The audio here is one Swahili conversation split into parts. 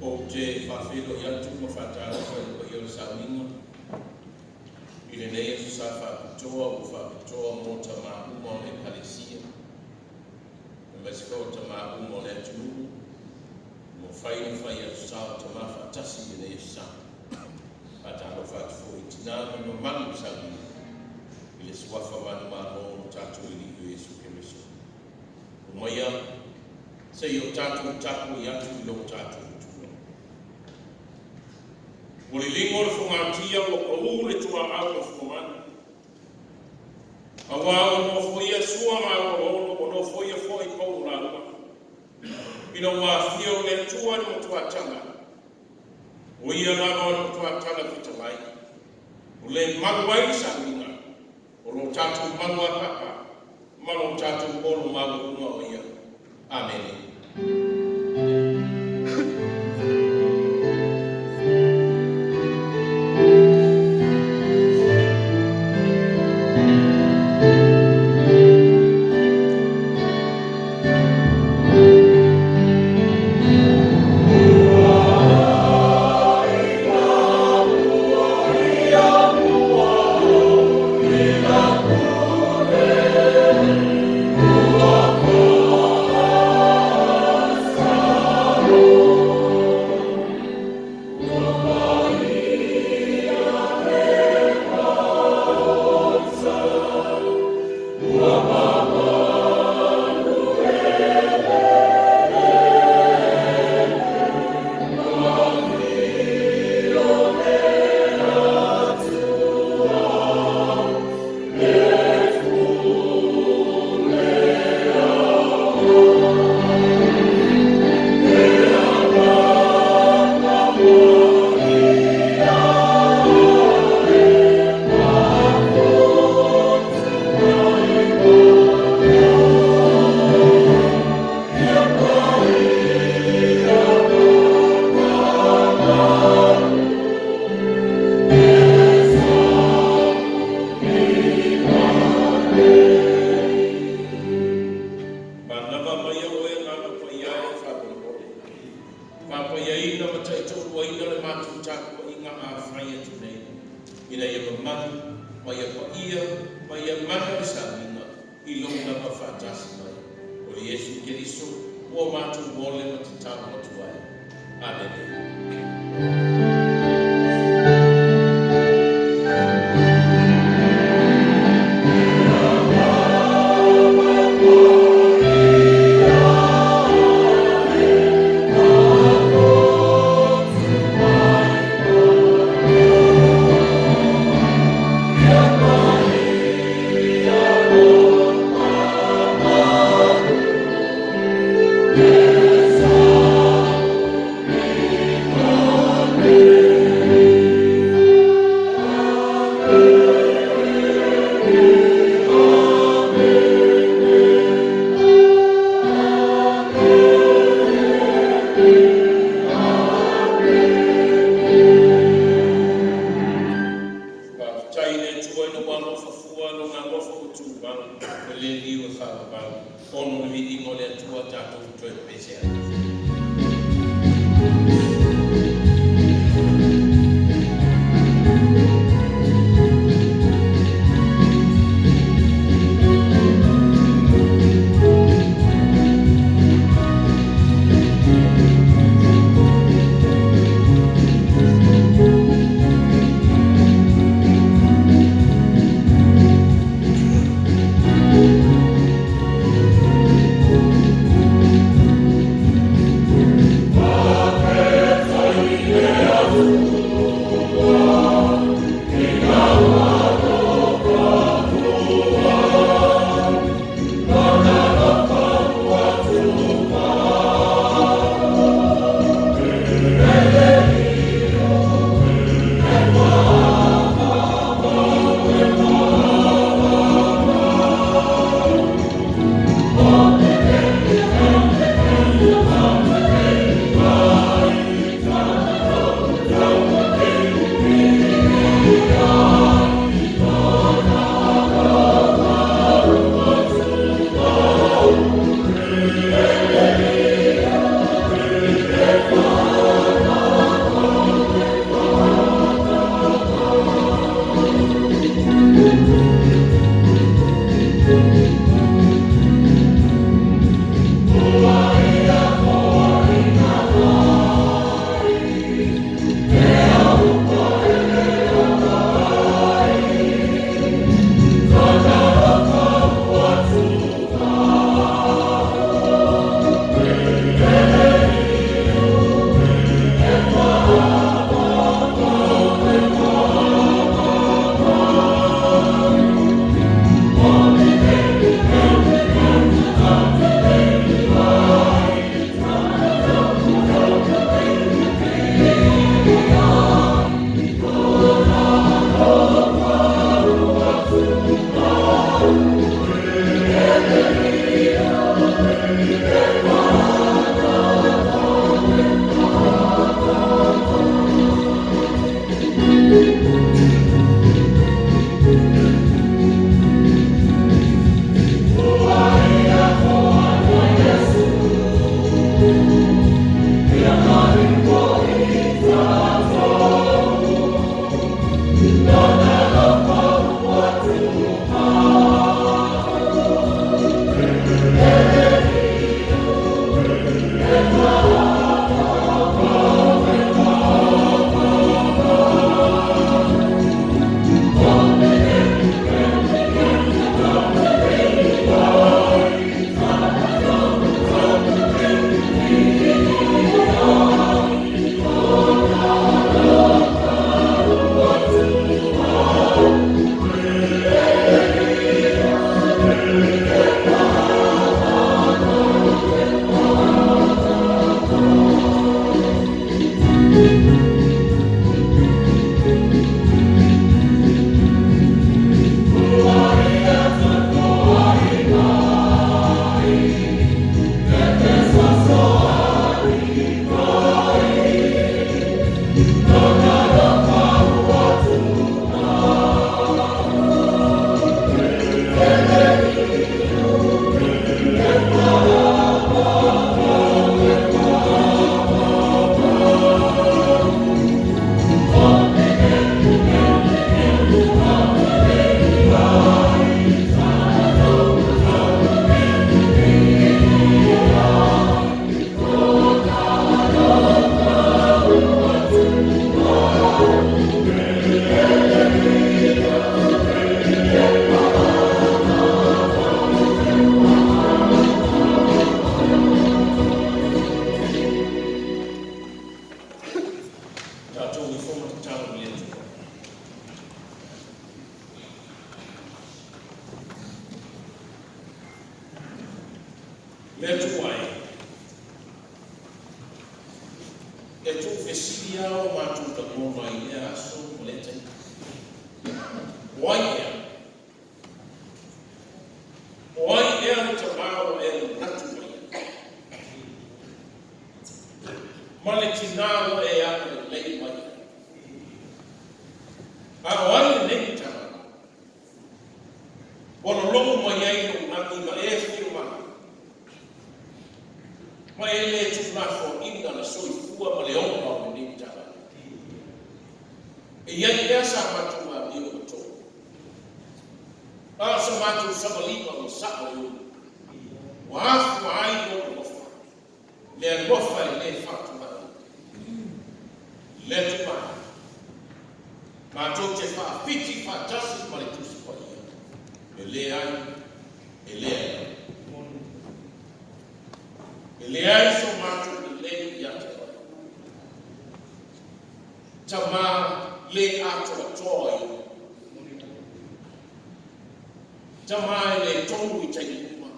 o te whawhelo i atu mo whatara whai o i o sauninga. I le nei asu sa whapitoa o whapitoa mo ta mauma o le Palesia. E maisika o ta mauma o le atunu. Mo whai asu sa o ta mawhatasi i nei asu sa. Atalo whatfo i tina no manu sauninga. I le suafa manu manu o tatu i li Jesu Kiriso. O maia, se i o tatu tapu i atu i lo tatu. O le lingo le whangatia o le tua au o whamana. A wā o no whoia sua ma o no whoia whoi kou la lua. Ina wā whio le tua ni o tua tanga. O ia lava o no tua tanga whita mai. O le manuai sanginga. O lo tatu manua papa. Ma lo tatu olo malu unga o ia. Amen. Oh Le tu ai. E tu fesilia o matu ta mōma i ea aso o le te. Wai ea. Wai ea ni ta mao e natu mai. Male tinao e a le lei mai. A wai nei ta mao. Wano lomo mai ai no nani ma e fiu mai. Ma e le tu nafo inga na soi fua ma le onga o ni tala. E iai ea sa matu ma i o to. A sa matu sama lima o sako i o. Wa afu ma ai o ngofa. Le ngofa i le fatu ma. Le tu ma. Ma to te fa fiti fa tasi ma le tusi kwa ia. E le ai. E le ai. Le ai so matu i le ia te oi. Tama le ato toi. Tama le tongu i te iuma.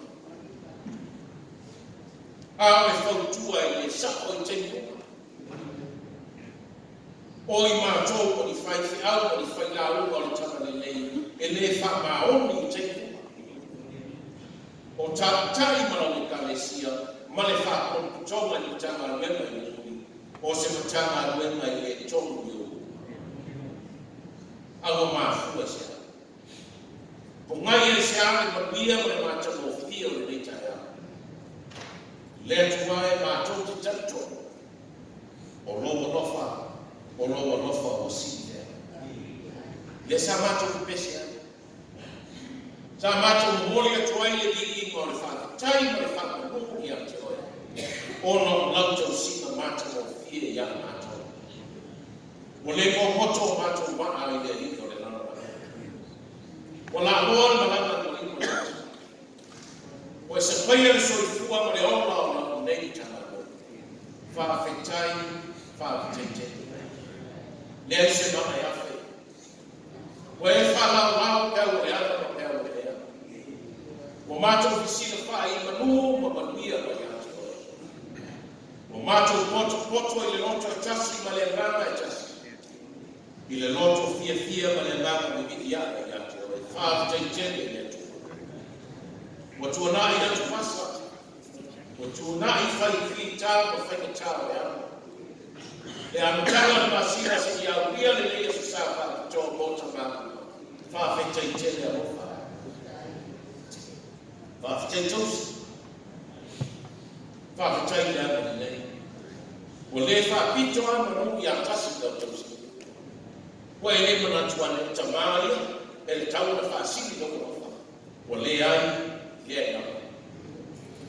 A e fautua i le sako i te iuma. O i mātou o ni whai fi au o ni whai la ua o ni tama le lei. E le wha maoni i te iuma. O tai mana o ka le sia. Ma le wha o tonga ni tama ruema i ui. O se matama ruema i le tongu i ui. Awa mafua sia. Ko ngai e se ame mawia o le matama o fia o le reita ea. Le atua e mātou te tanto. O loa lofa. O loa lofa o si ea. Le sa mātou ki pese ea. Sa mātou mori atua i le liki o le wha. Tai ma le wha kuku i a te oe. Ono lautou sina mātou o fia i a mātou. O le mo moto mātou waa i le riko le lana. O la loa ma lana o riko le. O e se paia le soifua ma le ola o la nei tana o. Whaafetai, whaafetete. Le ai se mana i afe. O e whalau lau kau e ana ma kau e ea. O mātou fisina wha i manu ma manuia ma i ate oe. O mātou poto i le loto e tasi ma le ngana e tasi. I le loto fia ma le ngana me vidi ana i ate oe. Whaafetete i atu. O tuanai i atu masa. O tuanai whai ki tau ma whai tau e ana. Le amutala na masina se i auria le lea su sa wha tō mota māku. Whaafetete le alofa. Whaafetetosi. Whaafetai le ana nei. O le whaapito ana nungi a tasi tau tausi. O e le mana tuane tamaria, e le tau na whaasiki no kofa. O le ai, le ai nama.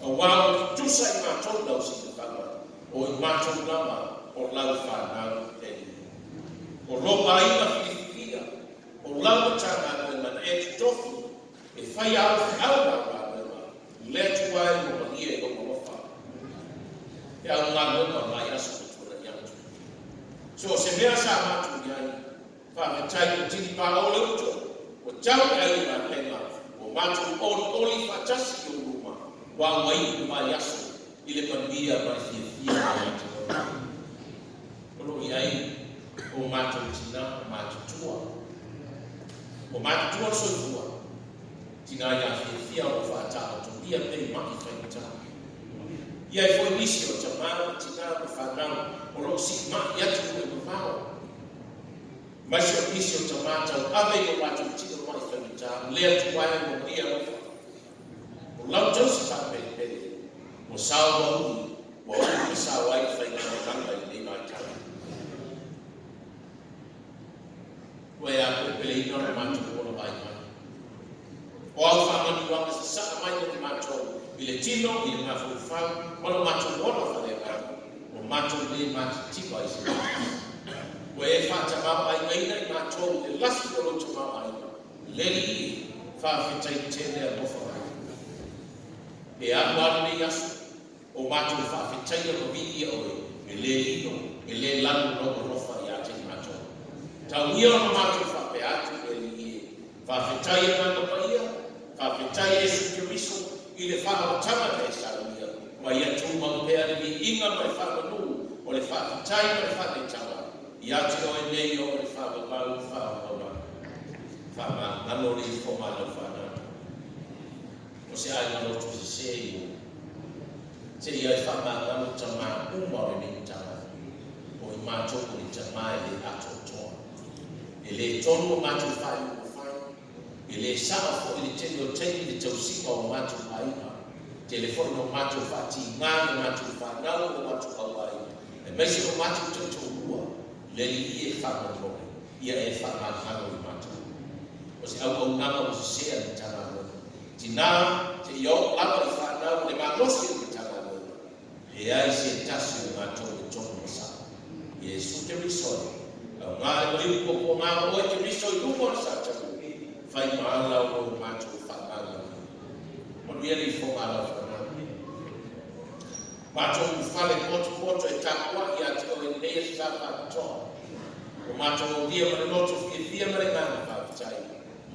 O wao tusa i mātou nau si te whanga. O i mātou nama o lau whanau e ni. O ropa ina whiriwhiria. O lau tanga koe mana e tutofi. E whai au au na le tuai mo mania e o mofa. E au ngā ngoma mai asu kutura i atu. So se mea sa mātou i ai. Whaafetai o tini pā o le uto. O tau e au ngā penga. O mātou oli whatasi o ruma. Wā wai mai asu. I le pambia mai fia mai atu. Olo i ai. O mātou tina, o mātou tua. O mātou tua soifua. Tina ia fia o whaatao. Ia pei maki whainata. Ia e foi nisi o tamau, tina o whanau, o lo si maki atu e mawao. Mai se o nisi o tamatau, ave o watu tina mai whainata, lea tuwae mo ria rofa. O lau tausi whapei pere, o sawa ui, o ui sawa i whainata kanga i nei mai tau. Koe a koe pele ina o matu o lo vai mai. O au whamani wanga sa saka mai o te mātou. I le tino, i le ngāwhu whau, mana mātou wana whare ngāu. O mātou le mātou tipa i se mātou. O e whāta mau ai meina i mātou le lasu o roto mau ai. Le li whawhetai tēne a mofa mai. E anu anu nei asu, o mātou whawhetai a mawiri a oe. E le lino, e le lanu no rofa i ate i mātou. Tau ia o mātou whape atu e li e. Whawhetai a nanga paia. Whawhetai e su kiriso i le whahamatanga te saunia. wa ia tu ma pe ale ni inga mai fa nu o le fa tai mai fa le tawa ia te o nei o le fa ba fa ma alo le fo ma lo fa na o se ai no tu se ia fa ma alo tama uma le ni tawa o i ma to ko ni tama le ato to ele tonu ma tu fa ele sa fo ele te o te ni te usipa o ma tu ai telefono macho fati ngani macho fa nalo macho kawai e mesi o macho to rua le ie fa mo ia e fa ma hano macho o se au ngama o se a tana no tina te yo lava fa na le ma losi tana no e ai se tasu macho to mo sa e su te riso ma le ko ma o te riso lu mo sa ta fa ma la o macho fa na mo ia fo ala macho ufale poto e takwa ia te o nei sa fa to o macho dia ma loto dia ma ngana fa tai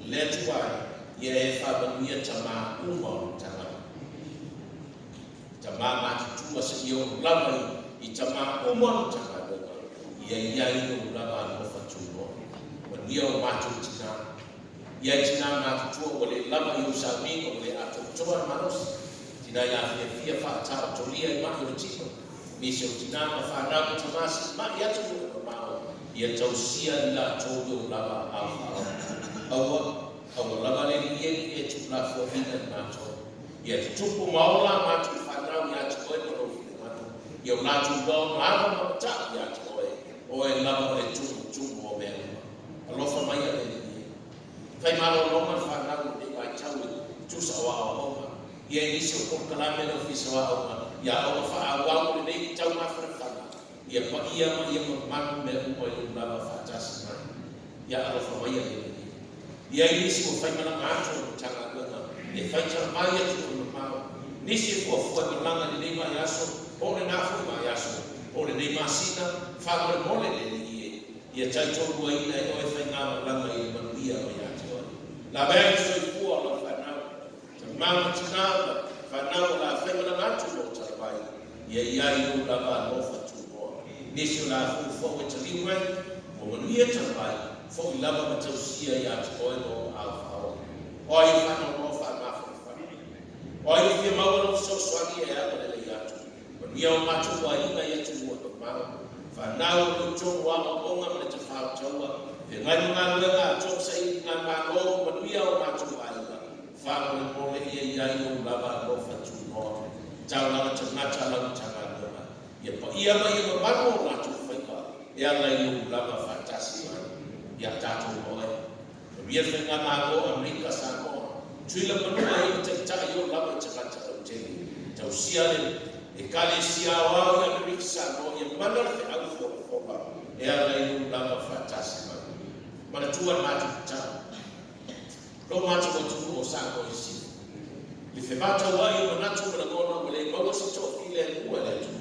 le tua ia e fa ba ia tama uma tama macho tua se io lava I tama uma tama ia no lava no fa tuo o dia o macho tina ia tina macho tua o le lava io sa mi o le ato toa manos tina ia fia fa ta to lia ma o tino mi se tina ma fa na ko tamas ma ia to ma ia to sia la to do lava au lava le ia e tu la fo ina ma to ia tu po maula ma tu fa na ia to e no ma ia la tu do ma ma ta ia to o e lava le tu o me alo fa mai ia le fai malo no ma fa na ko e vai tau tu sa wa ia isi o kalame no fisa wa ia o fa wa o nei tau ma fa ia pa ia ma me o i lava fa tas ia alo fa ia ia isi o fai mana ngato tanga ngana e fai tanga mai tu no ma nisi o fo e langa ni nei mai aso o le na fo mai aso o le nei masina fa o mole le ia tai to ko ina e o fai nga langa I ma ia o ia to la bel so I fu o fa Mama tina fanau la femana matu o tapai ia no lava no fatu nisi la fu fo tali mai o ia tapai fo lava matu sia ia to no alfa o ia fanau no fa ma fa o ia fi mau no so swagi e ala le ia to o ia o matu wa ina ia tu o ma fanau no to wa o nga me te fa tawa e ngai nga to sai nga ma o ia o matu wa fa mo le ia no lava no fatu no tau lava tangata la tanga no ia pa ia mai no mano na tu fai ka ia la no lava fantasi ia tatu no ia fe nga mago Amerika sa ko tuila mo ai te ta io lava tangata o te tau sia le e kale sia wa ia Amerika sa no ia mana fe au fo ia la no lava fantasi mana tua matu ta lo macho ko tu o sa ko isi li fe bata wa I na tu na ko no le ko so to ile ko le tu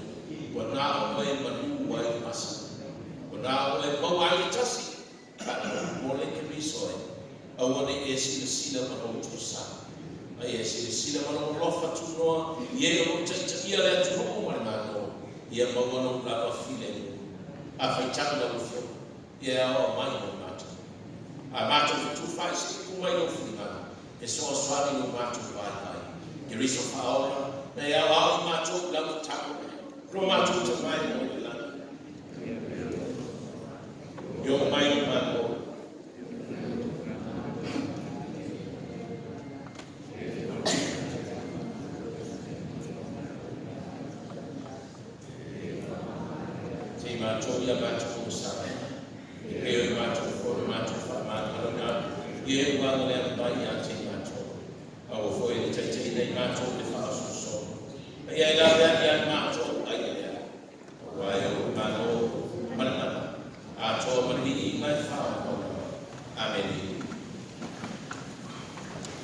ko na o e ma tu wa I masa ko na o e ko wa I tasi mo le ke biso e o ne e si ma no tu sa ai e si ma no lo fa tu no ye o te ia le tu ko ma na no ia ma no la fa file a fa changa lo fio ia o mai no a mato tu fai se tu mai no fina e so swali no mato vai ke riso faola na ia wa mato la taco pro mato tu vai no la yo mai no mato ti mato ia mato sa e mato for mato ia wa le bai a te macho au foi te nei macho le fa so ia ia macho ai ia wa eu mano mana a to mani mai fa amen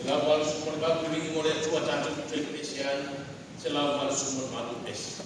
la wal sumur ba ku ni mo le tua ta te especial se la wal sumur ma du es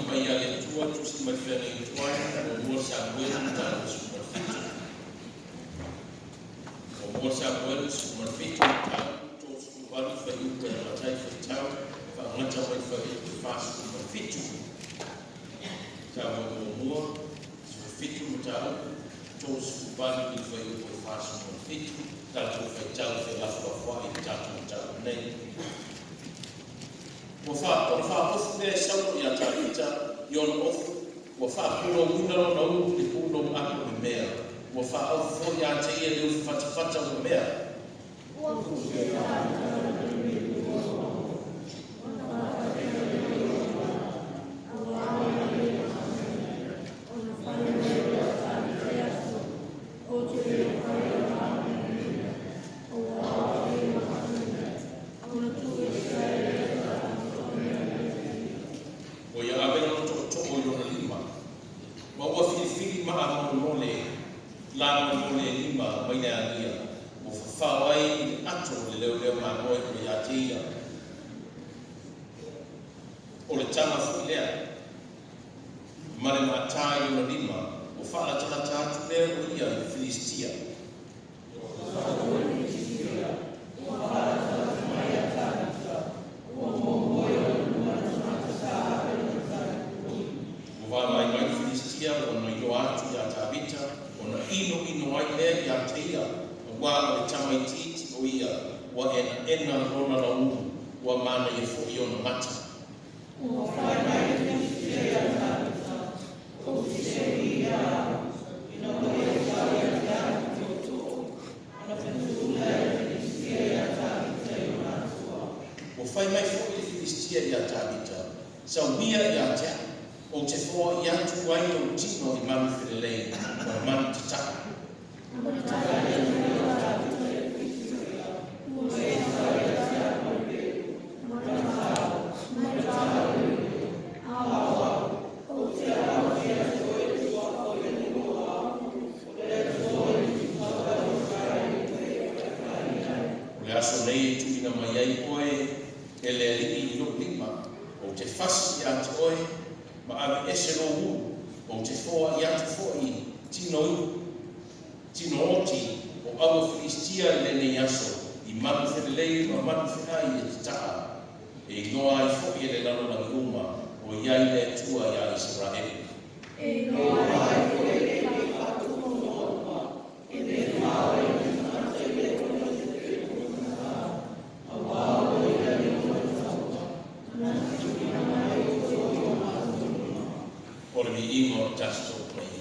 mai ale tua tu si mai fere tua o mo sa bueno ta su perfetto o mo sa bueno su perfetto ta to su vale fa io per la tai fa tau fa ngata mai fa fa su perfetto ta mo su perfetto ta to su vale fa io per fa su perfetto ta to fa tau fa la fa ta nei o fa o de sau ya ta yon of o fa pulo muna no de pulo a ko mea o fa o fo ya te e le fata o mea o fu o le tama fu lea mare matai no lima o fala tata tu lea o ia Filistia o va mai Filistia o no yo atu ya tabita o na ino ai lea ya teia o wa o tama iti o ia wa ena rona la u wa mana e fo yo no mata o fai mai Filistia ya tabita o ti seria ino o ia ya tabita ana pendula Filistia ya tabita o fai mai Filistia ya tabita sa wia ya ta o te fo ya tu ai o tino i man fele o man tata aso nei tu ina mai ai koe ele ali no lima o te fasi ya toi ma ave ese no o te foa ya te foi tino oti o avo Filistia le nei aso i man fele ma man fai e ta e no ai foi le lalo na uma o ia le tua ya Israel e no ai foi le fatu no e le mai or mi ingo tasto play.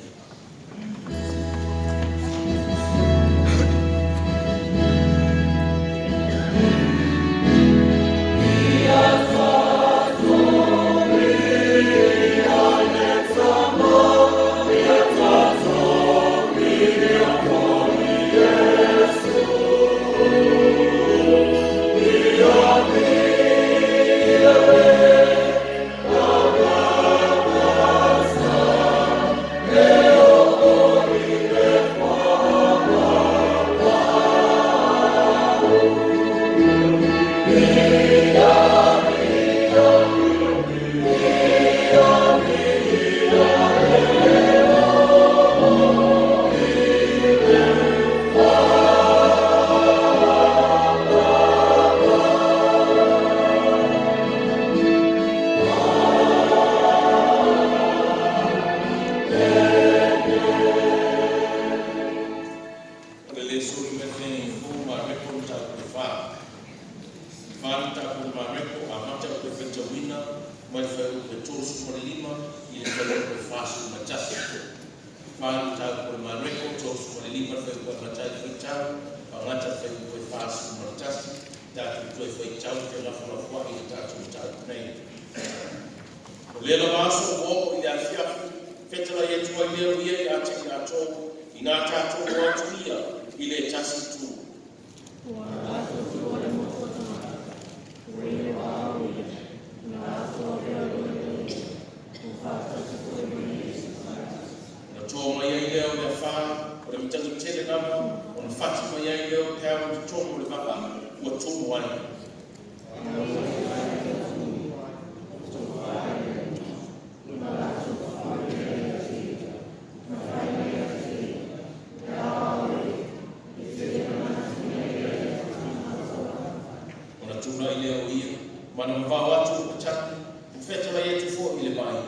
Mana mawao atu pataki, ufeta la yetu fo ile bai,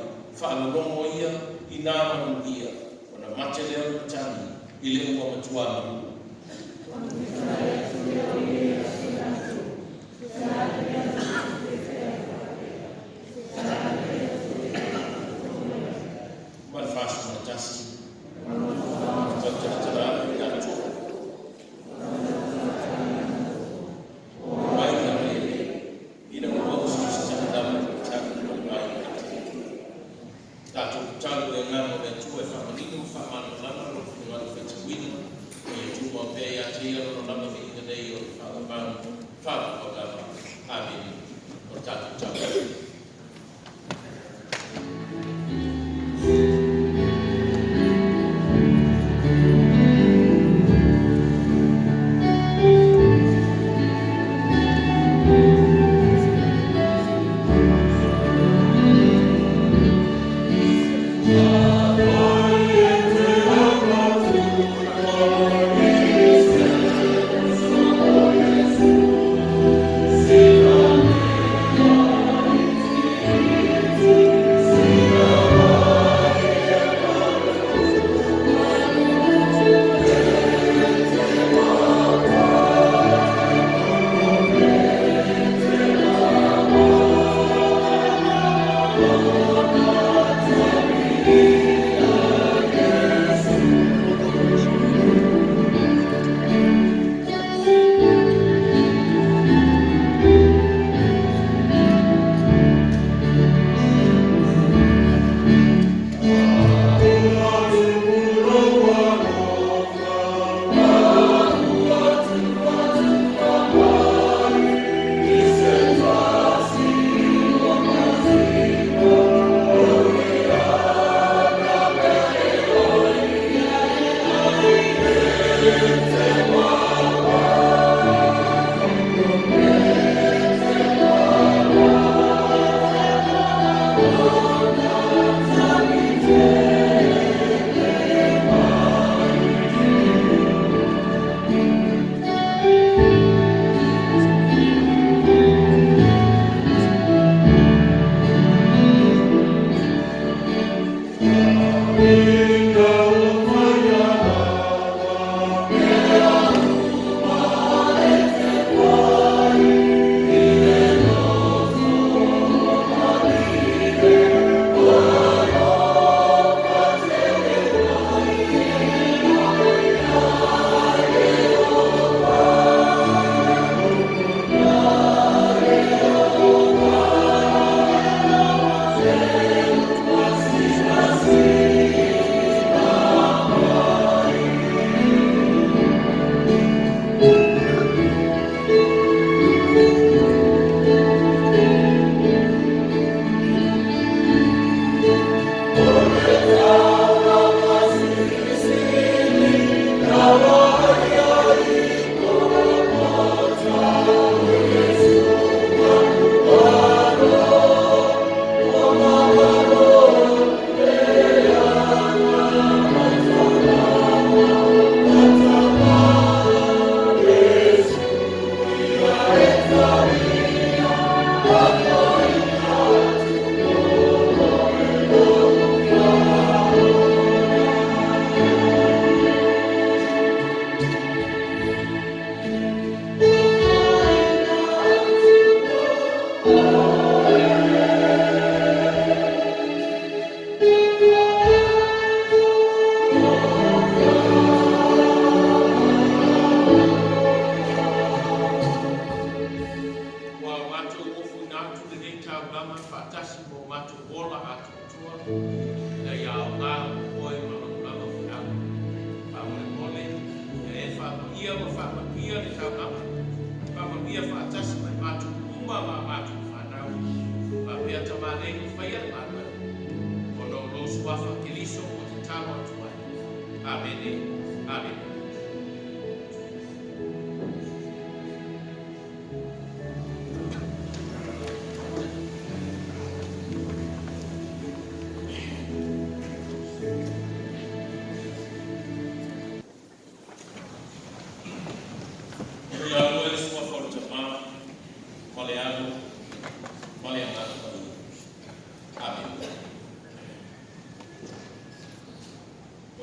whaalolongo ia, ina manu ia, wana mate leo patani, ile ua matuana mu. Malfashi matasi, tatara ya tu.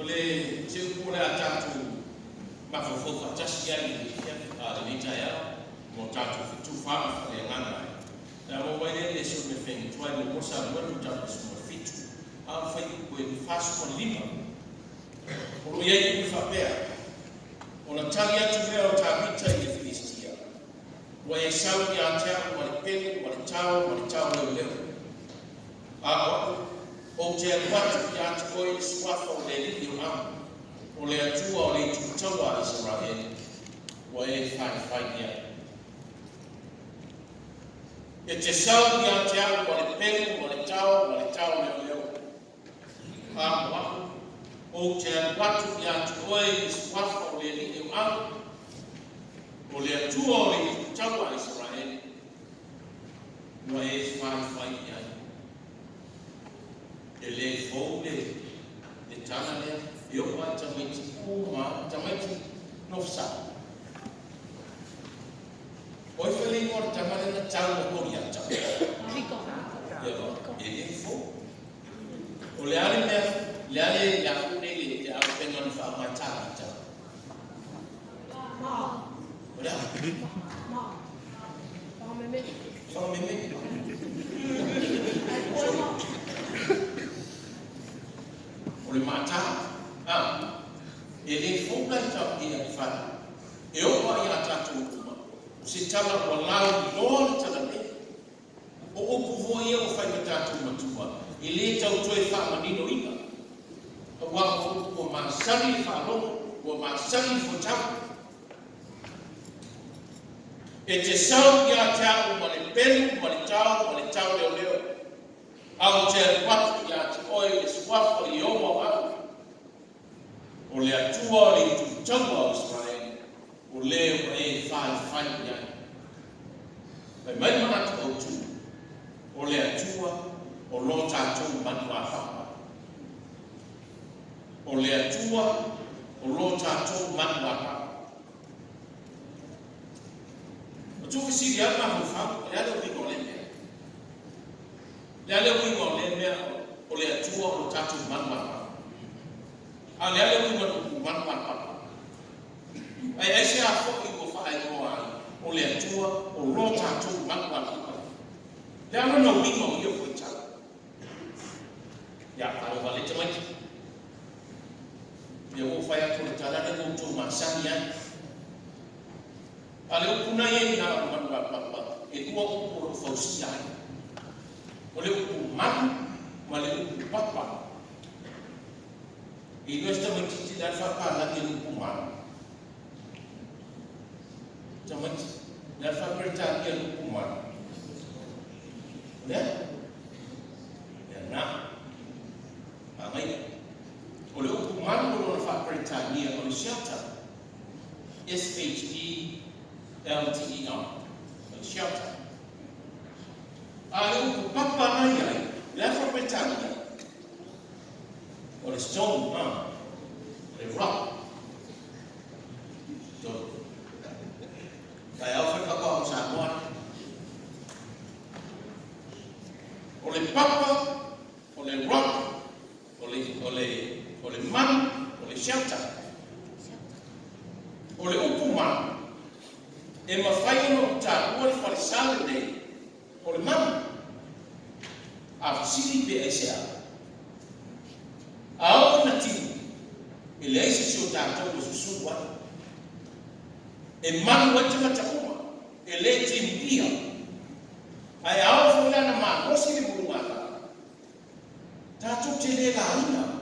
le se pura tatu ma fo just ya ni ni taya mo tatu tu fa le ngana na mo vai le so me fen tu ai mo sa mo tu tatu so fitu a fa ku fast for lima o ye ku fa pe ona tagia tu me o tabita i Filistia wa e sau ya ta wa pele wa tau le a o te watu ya toi swafo le li o am o le atua o le tutawa Israel wa e fai ia e te sau ya te au wa le pele wa le tau le leo a wa o te watu ya toi swafo le li o am o le atua o le tutawa Israel wa e fai ia ele fole le tana le yo pa tamaiti kuma tamaiti no sa oi fele mo tamale na tau ko ya tau yo ele fo o le ale ya fune le ya penga no fa ma ta ma ora ma meme o le mata ele foka ta ia fa e o wa ia tatu kuma se tala o lau lor tala ne o ku ia o fai tatu matua ele tau toi fa manino ina wa o ma sali fa lo o ma sali fo ta e te sau ia ta o ma le pelu ma le tau leo au te watu ya te oi e swafo i oma wau o le atua o le tutawa o Israel o leo e fai ia mai mana te autu o le atua o lo tātou manu a whapa o le atua o lo tātou manu a whapa o tuki siri ana ho whapa e ale wiko le mea le ale wiko le mea o le atua o tātou manu a whapa a le ale wiko manu a whapa ai se a whoki ko whaai koa o le atua o lo tātou manu a whapa le ano no wiko i o whaitau ya kalau balik cuman dia mau fire tu jalan dia mau cuma sanian kalau kuna yang nak apa itu aku perlu fausian oleh hukuman malah papa itu sudah mencicil dan fakar lagi hukuman cuman dan fakar cari hukuman ya nak Amém? Olha, o comando não faz Britânia, olha, shelter. S-H-E-L-T-E-R. Olha, shelter. Olha, o papanaya, leva Britânia. Olha, stone, olha, rock. Stone. Tại África có một sản ngoan. Olha, papa, olha, rock. Oleh man, oleh shelter, oleh hukuman, mafai no ta oleh farisal de, oleh man, sini be Asia, awak nanti, ele Asia sudah tahu sesuatu, man wajib macam apa, ele dia, awak fulan man, mesti dibuat. Tato te le laina,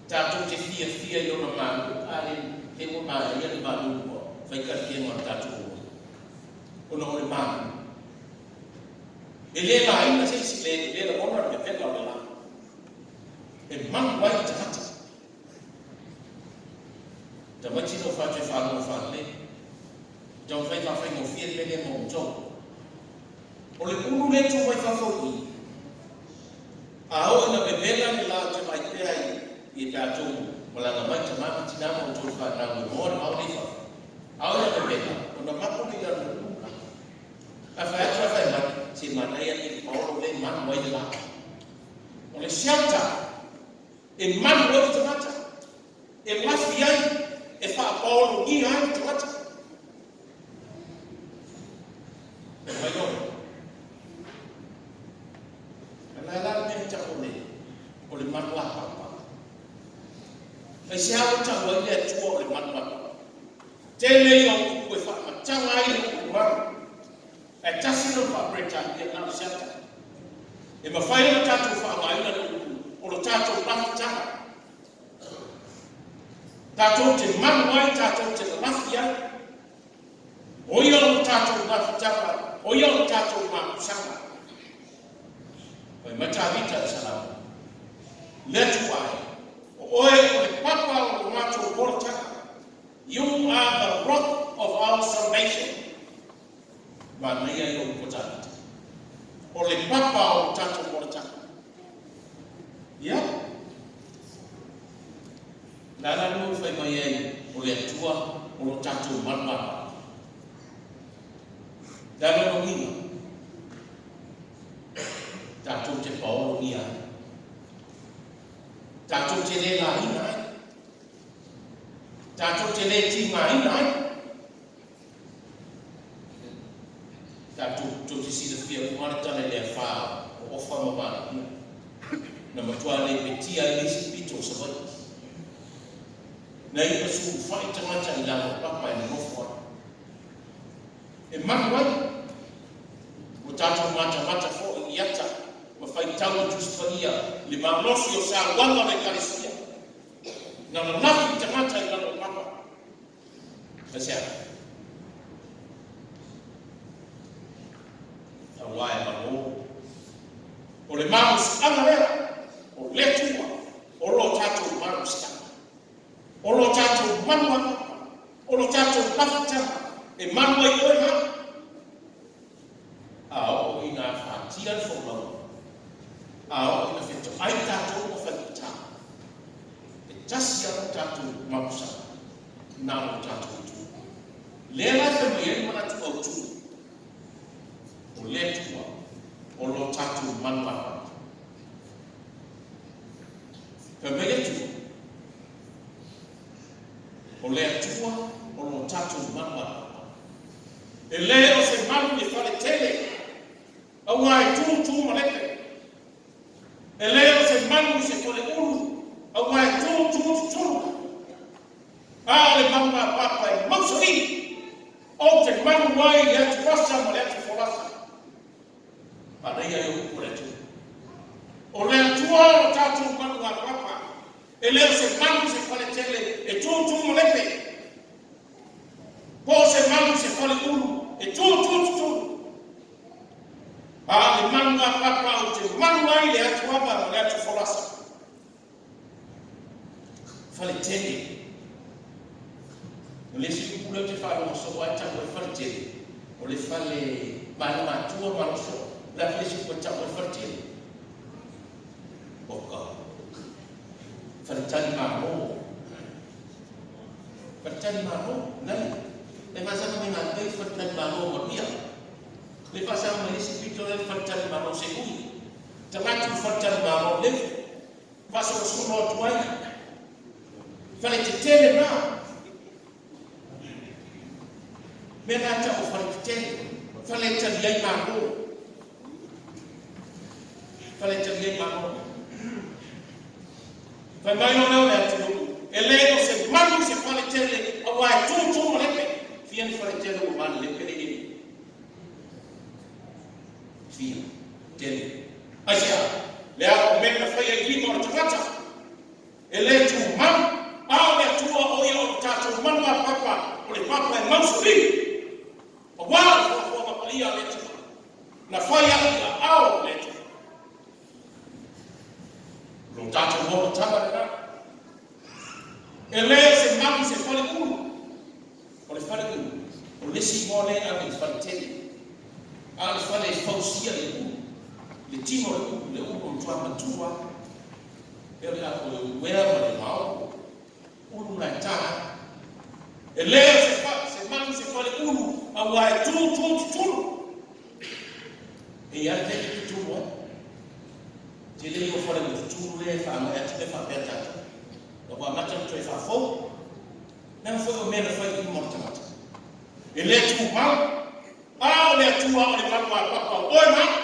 tato te fia i ona māku, ale te mo māra ia le māku kua, whaikari ke ngā tato kua. Ona ore māku. E le laina se isi le la ona me wheka o le la. E manu wai te hata. Ta mati no whātue whānau whānau. Tau whai ngō fia le le mō tau. O le uru le tō wai whawhau i. Au na bebela ni la te mai pea i tātou malanga mai te mama tina mo tō whanau i mōre au ni wha. Au na bebela, o na mako ni la nukuna. A whai atra whai mai, se manai ani i paolo le manu wai la. O le siata, e manu wai te mata. o ni ai te wata. Mai no. La me ta o le manwa papa. E se hawa ta wa le tu o le manwa. Tele yo ko fa ma tanga ai ko ma. E tasi no fa breta e na sata. E ma fa ile tatu fa ma ile o lo tatu pa tanga. Tatu te manwa tatu te mafia. O yo tatu ma tanga. O yo tatu ma sanga. Matavita salam. Let why. Oe papa macho porta. You are the rock of our salvation. Mania yo potata. Ole papa o tato porta. Yeah. Nana no fai mai ole tua o tato marma. Dana no winga. Tato te paolo ia. Tato te le la ina. Tato te le tinga ina. Tato te si the fear kumana tane le fa o ofa mamana. Na matua le petia le si pito sabai. Na ipa su fai tamata ila no papa ina mofwa. E manwai. O tato mata fo iata. Fai tau tuspania le malofi o sa wanga le kalisia na lafi tamata ila no papa asia awai mamo o le mamus angara o le tua o lo tato mamus o lo tato manwa o lo tato pafta e manwa iona o ina fatia fo lo ina fito ai tato o falita e tasi ya tato mabusa na o tato tu lela fe mai mana tu o tu o le tu o lo tato manwa pe mai tu o le tu o lo tato manwa e le o se manu ni fale tele au ai tu malete. Eleo se manu se kole ulu. Awai tu. Ale mama papa e mausori. O te manu wai le atu pasa ma le atu folasa. Padaya yo kukuletu. O le atua o tatu manu wa papa. Eleo se manu se kole tele e tu molepe. Po se manu se kole ulu e tu. Le manu wa papa o te manu wai le atu wapa le atu folasa. Fale tele. Le si kulo te fa lo so wa ta ko fale tele. O le fale manu ma tua manu so. La fale si ko ta ko fale tele. Boka. Fale tali manu. Fale tali manu nai. Le masa me na dei fale tali manu mo dia. Le pasang menisi pito le fatal mano segui. Tamatu fatal mano le. Paso sumo tuai. Fale tele na. Mena ta o fale tele. Fale tele mano. Fale tele mano. Fa mai no le tu. Eleno se manu se fale tele. Awai tu lepe. Fien fale tele o man lepe ni. Fia, tele. Asia, lea o mena faya lima o tawata. Ele tu mam, le tua o ia o tato manwa papa, o le papa e mausuri. O wala fua mapalia le tua. Na faya ia ao le tua. Lo tato mo tama na. Ele se mam se fale ulu. O le fale ulu. O le si mole a le fale tele. Ale fale fausia le timo le tua matua ele a o wera le mau ulu na ta ele se manu se fale ulu awai tu e ya te tu mo te le yo fale tu le fa ma te fa peta o wa mata tu fa fo Não foi o menos foi de morte. Ele é tu mal. Ah, ele é tu mal, ele vai para o oi, não.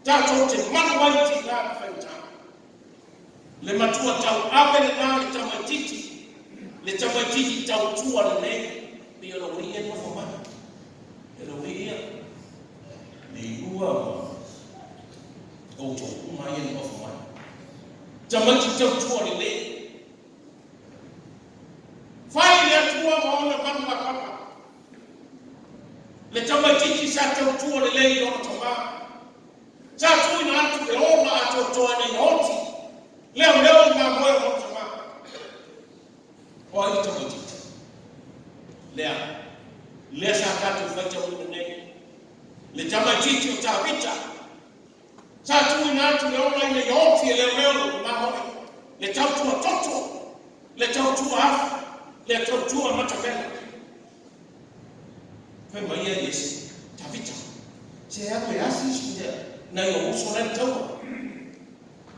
Já estou te mal vai te dar feita. Le matua tau abe na le tamatiti. Le tamatiti tau tua le ne yo lo ia no foma. Lo ia. Ni ua. O to uma ia no foma. Tamatiti tau tua le ne. Fai le tua ma ona papa papa. Le tamatiti sa tau tua le le yo tama. Sa tu ina atu le ona atu to ni oti. Leo na moyo wa tama. Wa ito mtiti. Lea sa katu faita unene. Le tamatiti utavita. Sa tu ina atu le ona ile oti leo na moyo. Le tautu toto. Le tautu afu. Le tautu matabela. Kwa maia yesi tavita. Se hapo yasi shida na yo uso na tawa.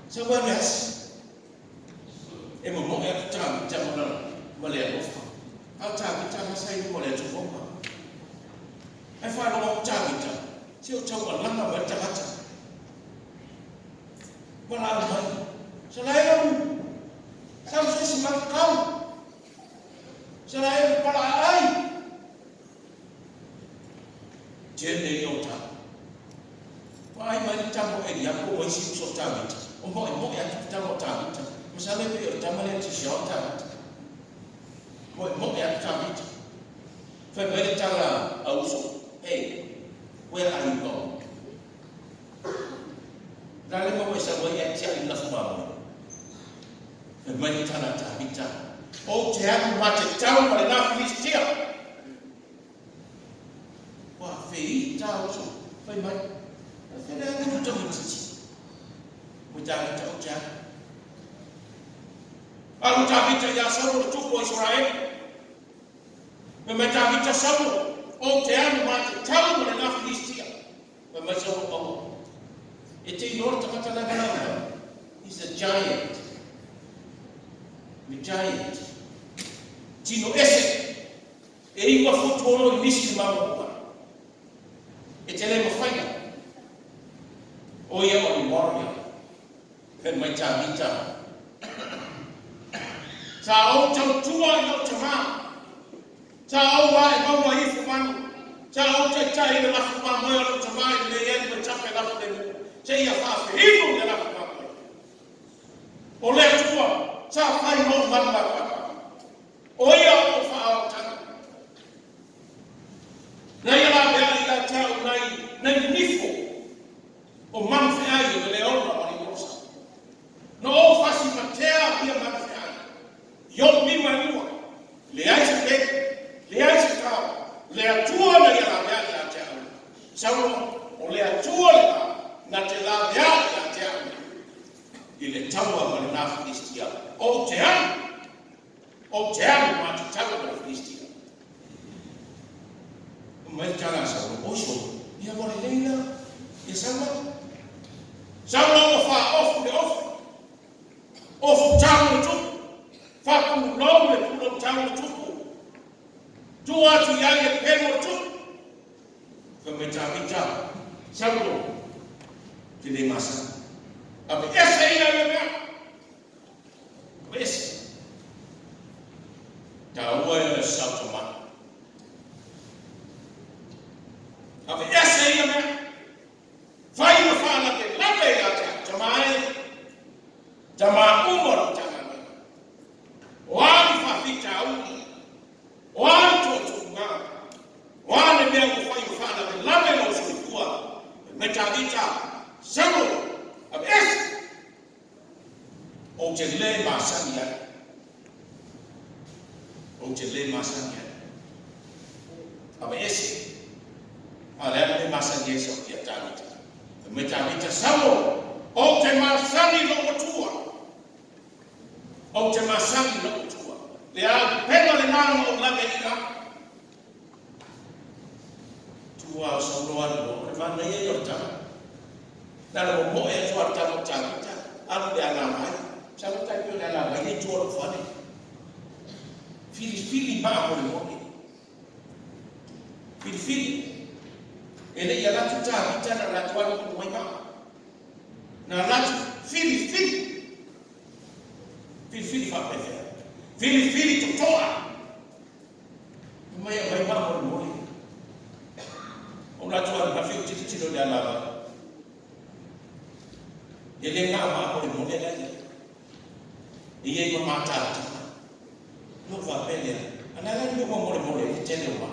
Sababu yasi e mo mo e ta mo mo le mo fa a ta ma sai mo le tu bomba e fa no mo ta si o ta mo la ma ta ta mo la ma so la yo sa so si ma ka so la yo para ai je ne yo ta ai ma ta mo e ya ko mo si so ta o mo ya ta mo ta misalnya itu utamanya di shota, mau yang kami, family tangga also, hey, where are you going? Kalau mau bisa yang cari nafsu family tangga kami tangga, oh jangan macam jauh pada nafsu dia, wah fei jauh so, family, family itu macam cici, macam jauh jauh. Aku tabita ya sabu tuko Israel. Memetabita sabu o teanu mate tamu na Filistia. Memesabu Allah. Ite yorta kata na. He's a giant. The giant. Tino ese. Eringa futuono inisi mamu. Ite le mafaina. Oya o warrior. Memetabita. Sao trong tua nó chama, sao vai bao mai fuman, sao chạy nó là fuman mới nó chama để yên mình chắc phải làm được, chạy ya pha phải hiểu được là fuman. Oleh tua, sao phải nó man là, ôi ya pha chăng, này là bây giờ theo này nifu, o man phải ai được leon là bao nhiêu sao, nó phát sinh mà theo bây man phải Yo mima niwa leaise ka le atua na ya ya ya sawo o le atua na te la ya ya ile tawa ma na Filistia o tean ma te tawa na Filistia mai kala sawo o so ya mo le leila ya sawo o fa off tawa tu Faku lowe pulo tangu tuku. Tua tu yange pemo tu. Kemeja-meja. Sabu. Kile masa. Apa esa ina lema. Wes. Tawa ya sautoma. Apa esa ina lema. Fai mafana ke labe ya jamai. Jamaa umur wani fafita auni wani totunga wani bia kufanya fana labe na usulikuwa metagita sabo abes ojele masanya abes ala masanya so ya tagita metagita sabo otemasani lokutua otemasani lokutua ya pema le nano la meika tua sonoan lo vana ye yota dalo mo e tua tamo tagita alu de ala mai sabu ta yo ala mai ye tua fane fili ma mo fili ele ya la tuta vitana la twalo ko mai ma na la fili fa pefe fili totoa mai ma mo ona tuwa na fili titilo ya lava ele nga ma mo le la iye ma mata no va bene anala ni mo le tele ma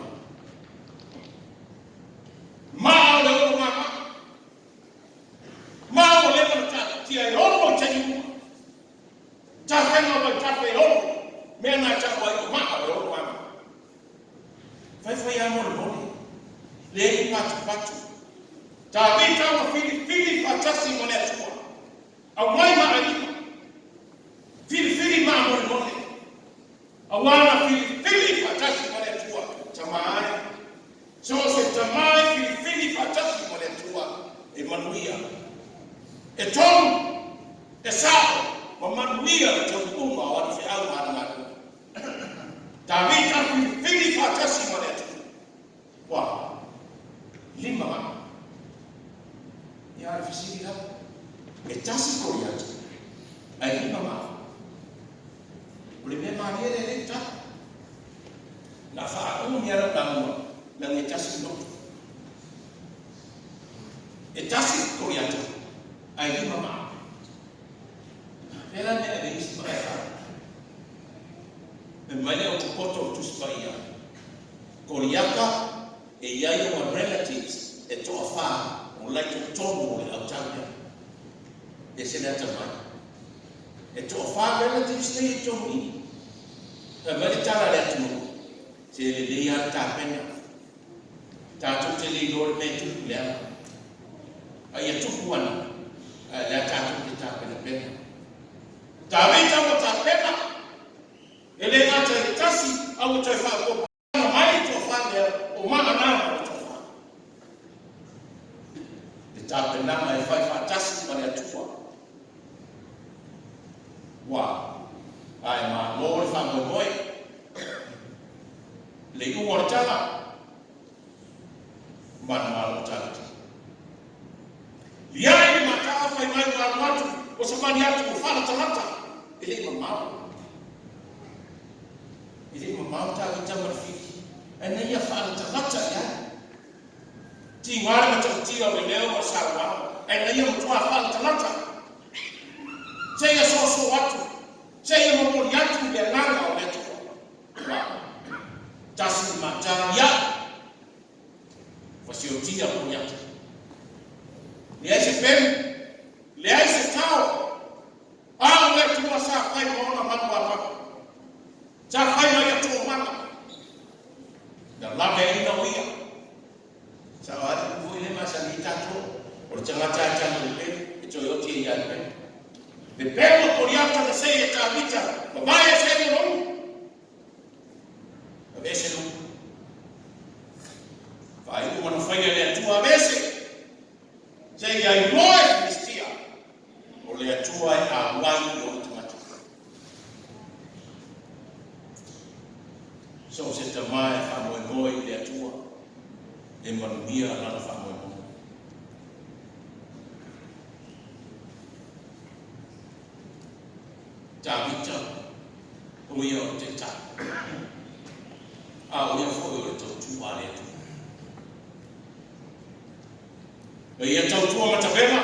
le ma le ta ti ai ono tani ta fengo ba ta fe ono me na ta ba ma le ono ma fa ya mo le patu ta vita ma fili fatasi mo le tu au mai ma ali fili ma mo awana fili fatasi mo le tu tamai so se tamai fili fatasi mo le tu Emanuia e tom e sao Manuia to uma wa fi au ma Davita fili fatasi mo le tu wa lima ya fisika e tasi koreato ai lima ma ulime ma le ta na fa mi era damu na nge tasi no e tasi koreato ai lima ma era ne e ismaela e mane o poto tu spaia koreaka e iaia wa relatives e toa wha o lai to tono le au tanga e se lea tamai e toa wha relatives nei e tono i e mani tala lea tuno se le lea ta pena tātou te li lore me tuku lea ai e tuku ana lea tātou te ta pena pena ta vita mo ta pena e le ngata e tasi au te wha ko mai to wha lea o maa nana o tofa. E tape nama e whai whatasi mare atua. Wa, ai ma lore whango moi. Le ungo tala, mana malo tala. Liai mataa whai mai watu, o samani atu o whala talata. Ele mamau. Ele mamau tala tamar fiki. And then you find a lot of that. Tiwara to Tio Leo Sawa, and then you find a lot of. Say a social what? Say a more yatu than Nana or Leto. Doesn't matter yet. Was your Tia Punyat? Yes, Ben. Yes, a tower. I'll let you was a fight on a mother. Jafai to Mama. Da lave ina wia sawa ku ile masanita to o changa cha le to yoti ya pe be pelo koriata da sei ta vita babaya sei no avese no vai tu mano fai le tua avese sei ya noi cristia o le tua a wani automatic so se te mai fa moi le tua e Manuia la fa moi Davita o ia o te ta a o ia fo o te tua le tu e ia tau tua mata vema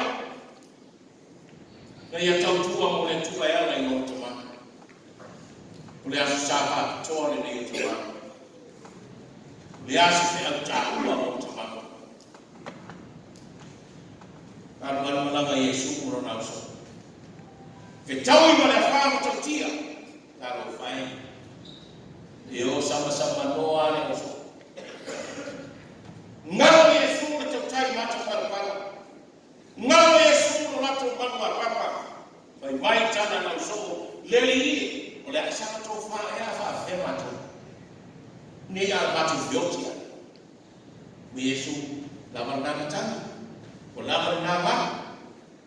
e ia tau tua mo le tua ia la i o te ma o le asu sa pa tore le te ma le asu fe au ta ua o te ma Aru malanga Yesu muro na uso ke tau i male whaama tau tia taro whae e o sama noa le uso ngaro Yesu le tau tai mata para ngaro Yesu le lato manua papa vai mai tana na uso leli i o le asama tau whae ea wha whema tau ne a matu viotia me Yesu lava nana tana o lava nana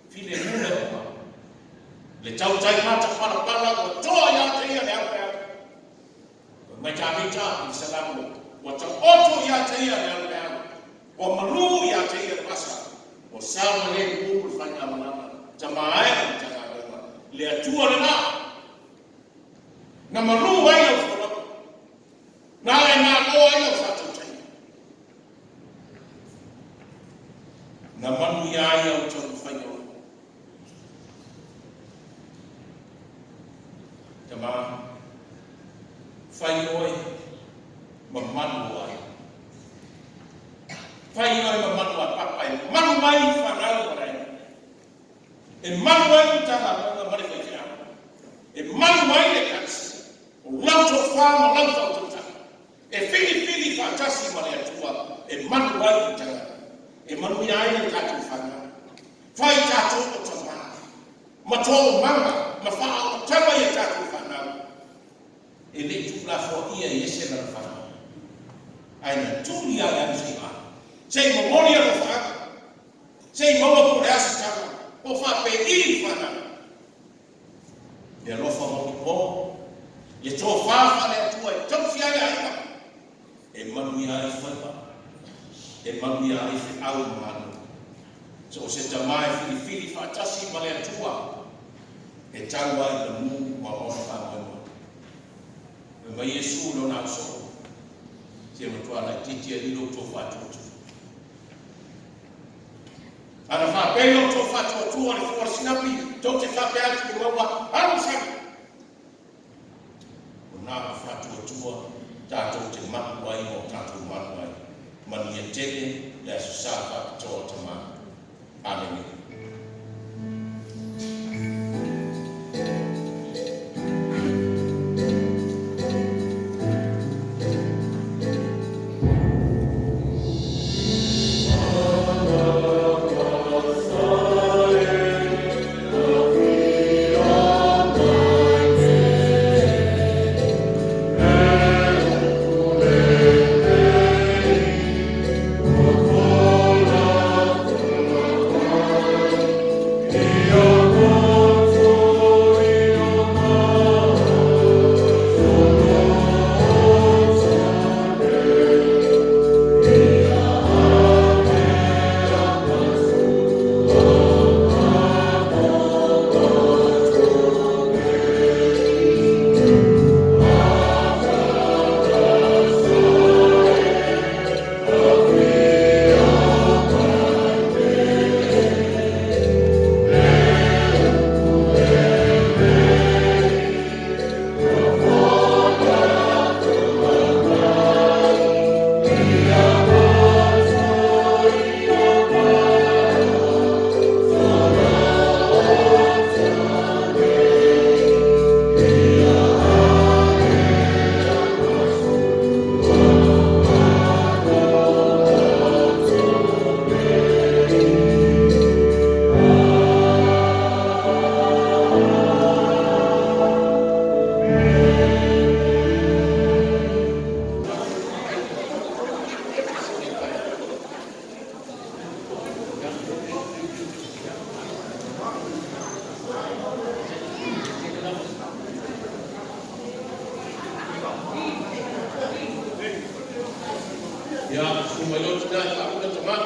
file mune o le tau tai mata para o toa ia te ia le apa Macam-macam Islam wata oto ya taya yang o malu ya taya pasal o sama le ku fanya mana jamaah jangan le tua na na malu wa ya na le na ko ya satu taya na manu ya untuk fanya jamaah Fayoi memanuai, fayoi memanuai papai, manuai fanal orang, manuai jangan orang mereka jangan, manuai lekas, langsung faham langsung jangan, fili fantasi mereka tua, manuai jangan, manuai yang kacau fanal, fay kacau macam macam mana, mafau coba yang kacau fanal. Ele jumlah foia yese na fana aina tulia ya mzima sei memoria no fa sei momo por essa chama o fa pedir fana ya lo fa mo po ye to fa fa le tua to fia ya ina e manu ya fa au manu so se tamai fili fa tasi male tua e tawa le mu ma o fa mo Mbak Yesu lo nakso, dia bertuala titia di doktor fatu. Ada apa yang doktor fatu tu ada force nabi, doktor fatu yang di bawah harus sama. Nak fatu tu tato temak wai mo tato mak wai, maniatele dan susah fatu temak. Amin. Ya, semuanya sudah lakukan semua.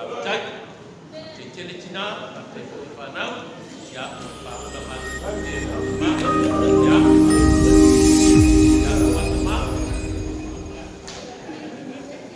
Abitaki, Chele China, Whanau, Tia, Papa,